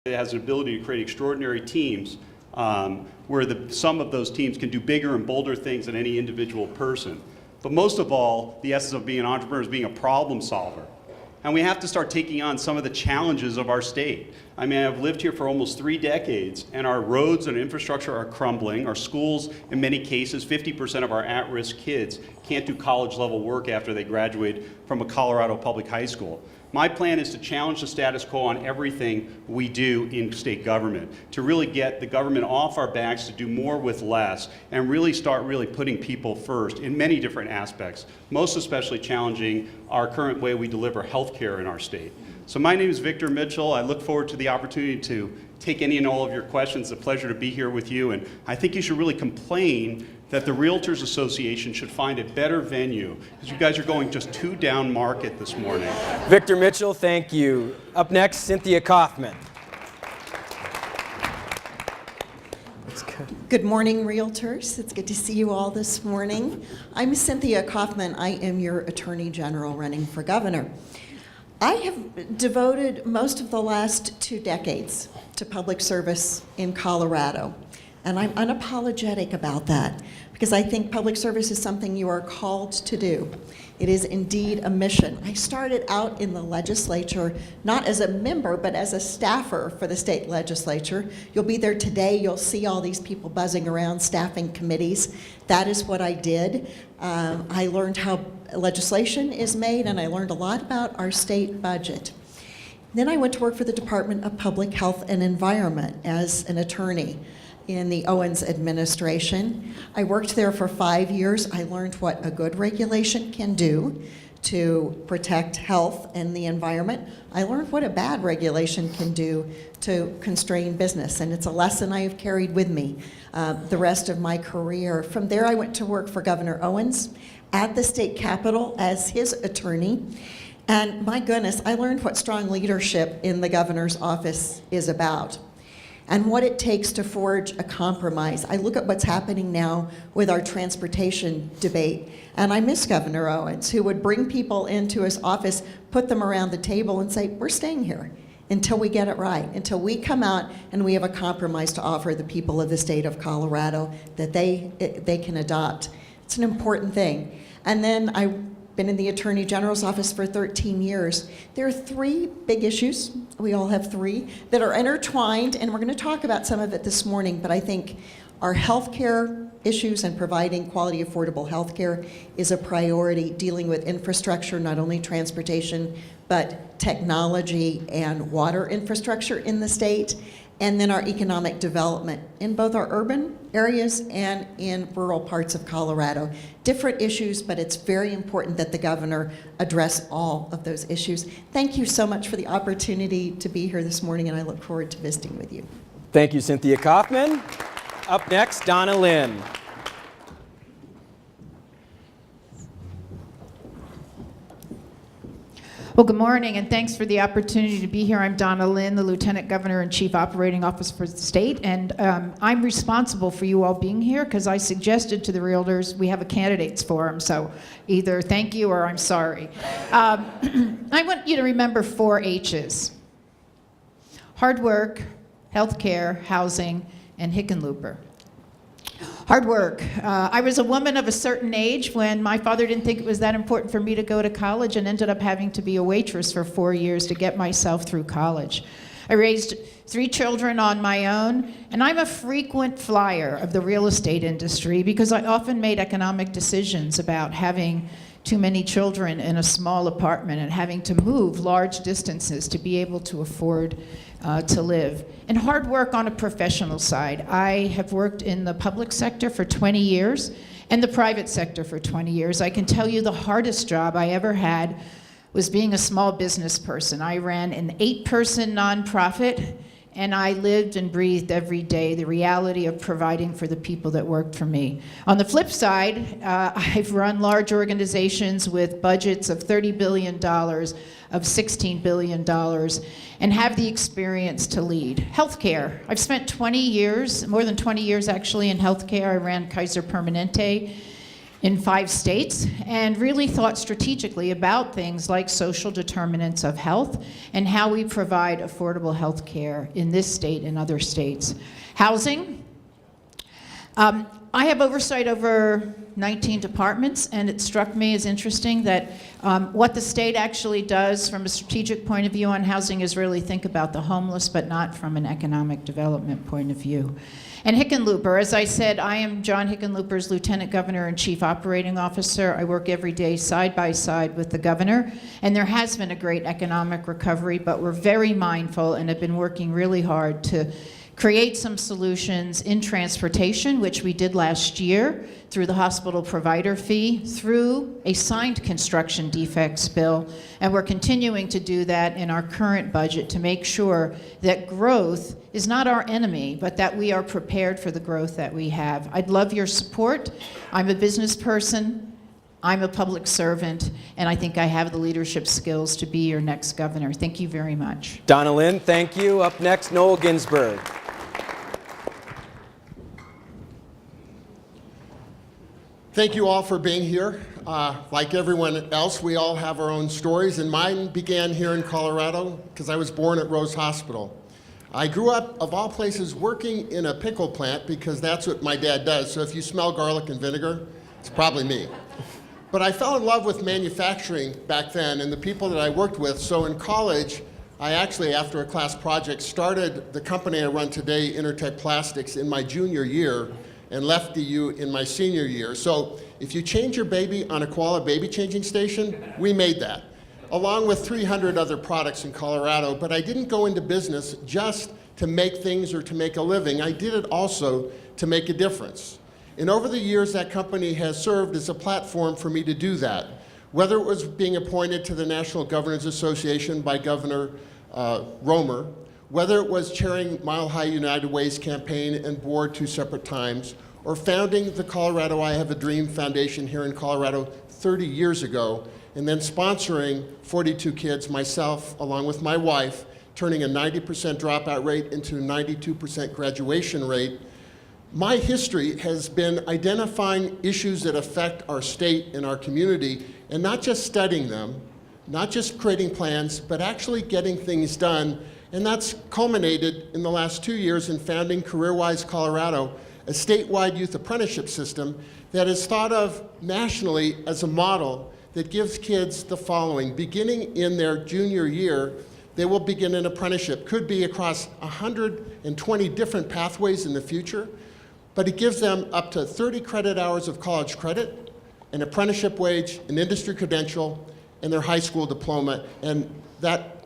It has an ability to create extraordinary teams where some of those teams can do bigger and bolder things than any individual person. But most of all, the essence of being an entrepreneur is being a problem solver. And we have to start taking on some of the challenges of our state. I mean, I've lived here for almost 3 decades, and our roads and infrastructure are crumbling. Our schools, in many cases, 50% of our at-risk kids can't do college-level work after they graduate from a Colorado public high school. My plan is to challenge the status quo on everything we do in state government, to really get the government off our backs, to do more with less, and really start putting people first in many different aspects, most especially challenging our current way we deliver health care in our state. So my name is Victor Mitchell. I look forward to the opportunity to take any and all of your questions. It's a pleasure to be here with you, and I think you should really complain that the Realtors Association should find a better venue, because you guys are going just too down market this morning. Victor Mitchell, thank you. Up next, Cynthia Coffman. Good morning, Realtors. It's good to see you all this morning. I'm Cynthia Coffman. I am your Attorney General running for governor. I have devoted most of the last 2 decades to public service in Colorado, and I'm unapologetic about that because I think public service is something you are called to do. It is indeed a mission. I started out in the legislature, not as a member, but as a staffer for the state legislature. You'll be there today. You'll see all these people buzzing around staffing committees. That is what I did. I learned how legislation is made, and I learned a lot about our state budget. Then I went to work for the Department of Public Health and Environment as an attorney in the Owens administration. I worked there for 5 years. I learned what a good regulation can do to protect health and the environment. I learned what a bad regulation can do to constrain business, and it's a lesson I have carried with me the rest of my career. From there, I went to work for Governor Owens at the state capitol as his attorney. And my goodness, I learned what strong leadership in the governor's office is about and what it takes to forge a compromise. I look at what's happening now with our transportation debate, and I miss Governor Owens, who would bring people into his office, put them around the table, and say, we're staying here until we get it right, until we come out and we have a compromise to offer the people of the state of Colorado that they can adopt. It's an important thing. And then I've been in the Attorney General's office for 13 years. There are 3 big issues, we all have 3, that are intertwined, and we're going to talk about some of it this morning, but I think our healthcare issues and providing quality, affordable healthcare is a priority, dealing with infrastructure, not only transportation, but technology and water infrastructure in the state, and then our economic development in both our urban areas and in rural parts of Colorado. Different issues, but it's very important that the governor address all of those issues. Thank you so much for the opportunity to be here this morning, and I look forward to visiting with you. Thank you, Cynthia Coffman. Up next, Donna Lynn. Well, good morning, and thanks for the opportunity to be here. I'm Donna Lynn, the Lieutenant Governor and Chief Operating Officer for the state, and I'm responsible for you all being here because I suggested to the Realtors we have a candidates forum, so either thank you or I'm sorry. I want you to remember 4 H's. Hard work, healthcare, housing, and Hickenlooper. Hard work. I was a woman of a certain age when my father didn't think it was that important for me to go to college and ended up having to be a waitress for 4 years to get myself through college. I raised 3 children on my own, and I'm a frequent flyer of the real estate industry because I often made economic decisions about having too many children in a small apartment and having to move large distances to be able to afford to live. And hard work on a professional side. I have worked in the public sector for 20 years and the private sector for 20 years. I can tell you the hardest job I ever had was being a small business person. I ran an 8-person nonprofit, and I lived and breathed every day the reality of providing for the people that worked for me. On the flip side, I've run large organizations with budgets of $30 billion, of $16 billion, and have the experience to lead. Healthcare. I've spent 20 years, more than 20 years actually, in healthcare. I ran Kaiser Permanente. in 5 states and really thought strategically about things like social determinants of health and how we provide affordable health care in this state and other states. Housing. I have oversight over 19 departments, and it struck me as interesting that what the state actually does from a strategic point of view on housing is really think about the homeless, but not from an economic development point of view. And Hickenlooper, as I said, I am John Hickenlooper's Lieutenant Governor and Chief Operating Officer. I work every day side by side with the governor, and there has been a great economic recovery, but we're very mindful and have been working really hard to create some solutions in transportation, which we did last year through the hospital provider fee, through a signed construction defects bill, and we're continuing to do that in our current budget to make sure that growth is not our enemy, but that we are prepared for the growth that we have. I'd love your support. I'm a business person, I'm a public servant, and I think I have the leadership skills to be your next governor. Thank you very much. Donna Lynn, thank you. Up next, Noel Ginsburg. Thank you all for being here. Like everyone else, we all have our own stories, and mine began here in Colorado because I was born at Rose Hospital. I grew up, of all places, working in a pickle plant because that's what my dad does. So if you smell garlic and vinegar, it's probably me. But I fell in love with manufacturing back then and the people that I worked with. So in college, I actually, after a class project, started the company I run today, Intertech Plastics, in my junior year, and left DU in my senior year. So if you change your baby on a Koala baby changing station, we made that, along with 300 other products in Colorado. But I didn't go into business just to make things or to make a living. I did it also to make a difference. And over the years, that company has served as a platform for me to do that. Whether it was being appointed to the National Governors Association by Governor Romer, whether it was chairing Mile High United Way's campaign and board 2 separate times, or founding the Colorado I Have a Dream Foundation here in Colorado 30 years ago, and then sponsoring 42 kids, myself, along with my wife, turning a 90% dropout rate into a 92% graduation rate. My history has been identifying issues that affect our state and our community, and not just studying them, not just creating plans, but actually getting things done. And that's culminated in the last 2 years in founding CareerWise Colorado, a statewide youth apprenticeship system that is thought of nationally as a model that gives kids the following. Beginning in their junior year, they will begin an apprenticeship. Could be across 120 different pathways in the future, but it gives them up to 30 credit hours of college credit, an apprenticeship wage, an industry credential, and their high school diploma. And that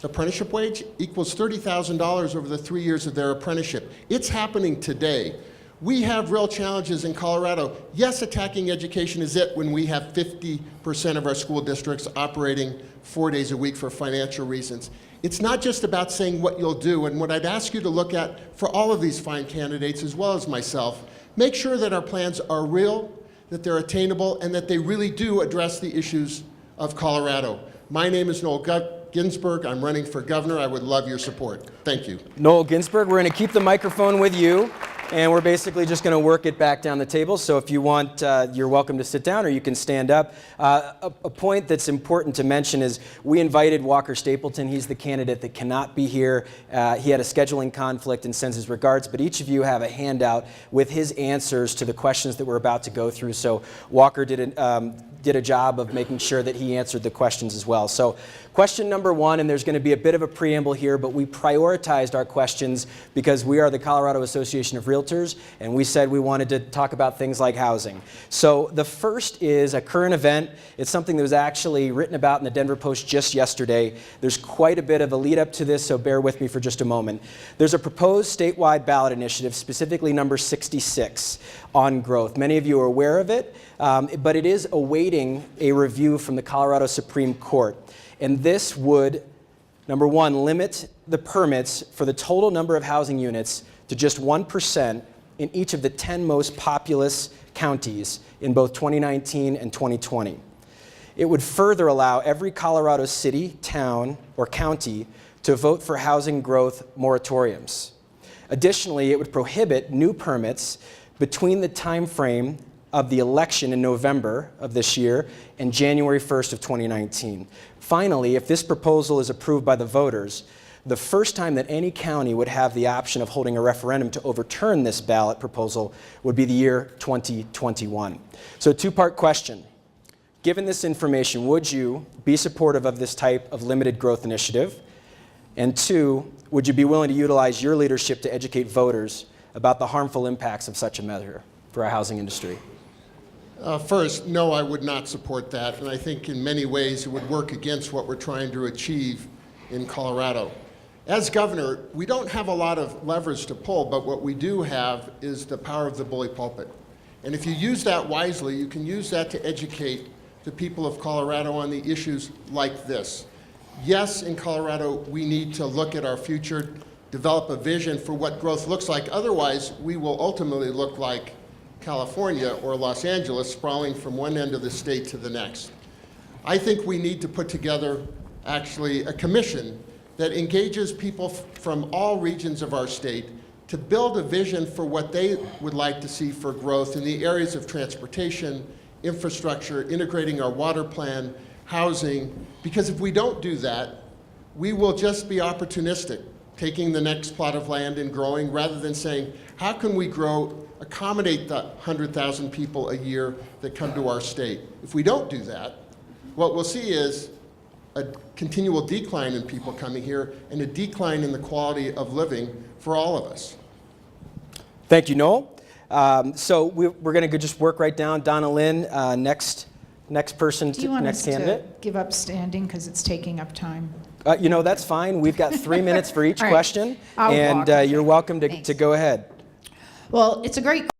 apprenticeship wage equals $30,000 over the 3 years of their apprenticeship. It's happening today. We have real challenges in Colorado. Yes, attacking education is it when we have 50% of our school districts operating 4 days a week for financial reasons. It's not just about saying what you'll do, and what I'd ask you to look at for all of these fine candidates, as well as myself, make sure that our plans are real, that they're attainable, and that they really do address the issues of Colorado. My name is Noel Ginsburg. I'm running for governor. I would love your support. Thank you. Noel Ginsburg, we're going to keep the microphone with you, and we're basically just going to work it back down the table. So if you want, you're welcome to sit down or you can stand up. A point that's important to mention is we invited Walker Stapleton. He's the candidate that cannot be here. He had a scheduling conflict and sends his regards, but each of you have a handout with his answers to the questions that we're about to go through. So Walker did a job of making sure that he answered the questions as well. So question number 1, and there's going to be a bit of a preamble here, but we prioritized our questions because we are the Colorado Association of Realtors, and we said we wanted to talk about things like housing. So the first is a current event. It's something that was actually written about in the Denver Post just yesterday. There's quite a bit of a lead up to this, so bear with me for just a moment. There's a proposed statewide ballot initiative, specifically number 66, on growth. Many of you are aware of it, but it is awaiting a review from the Colorado Supreme Court. And this would, number 1, limit the permits for the total number of housing units to just 1% in each of the 10 most populous counties in both 2019 and 2020. It would further allow every Colorado city, town, or county to vote for housing growth moratoriums. Additionally, it would prohibit new permits between the time frame of the election in November of this year and January 1st of 2019. Finally, if this proposal is approved by the voters, the first time that any county would have the option of holding a referendum to overturn this ballot proposal would be the year 2021. So a two-part question. Given this information, would you be supportive of this type of limited growth initiative? And two, would you be willing to utilize your leadership to educate voters about the harmful impacts of such a measure for our housing industry? First, no, I would not support that, and I think in many ways it would work against what we're trying to achieve in Colorado. As governor, we don't have a lot of levers to pull, but what we do have is the power of the bully pulpit. And if you use that wisely, you can use that to educate the people of Colorado on the issues like this. Yes, in Colorado, we need to look at our future, develop a vision for what growth looks like. Otherwise, we will ultimately look like California or Los Angeles, sprawling from one end of the state to the next. I think we need to put together actually a commission that engages people from all regions of our state to build a vision for what they would like to see for growth in the areas of transportation, infrastructure, integrating our water plan, housing, because if we don't do that, we will just be opportunistic, taking the next plot of land and growing rather than saying, how can we grow, accommodate the 100,000 people a year that come to our state? If we don't do that, what we'll see is a continual decline in people coming here and a decline in the quality of living for all of us. Thank you, Noel. So we're going to just work right down. Donna Lynn, next person, Do you want next us candidate. to give up standing because it's taking up time? You know, that's fine. We've got 3 minutes for each All right. question, I'll and walk. you're welcome to Thanks. go ahead. Well, it's a great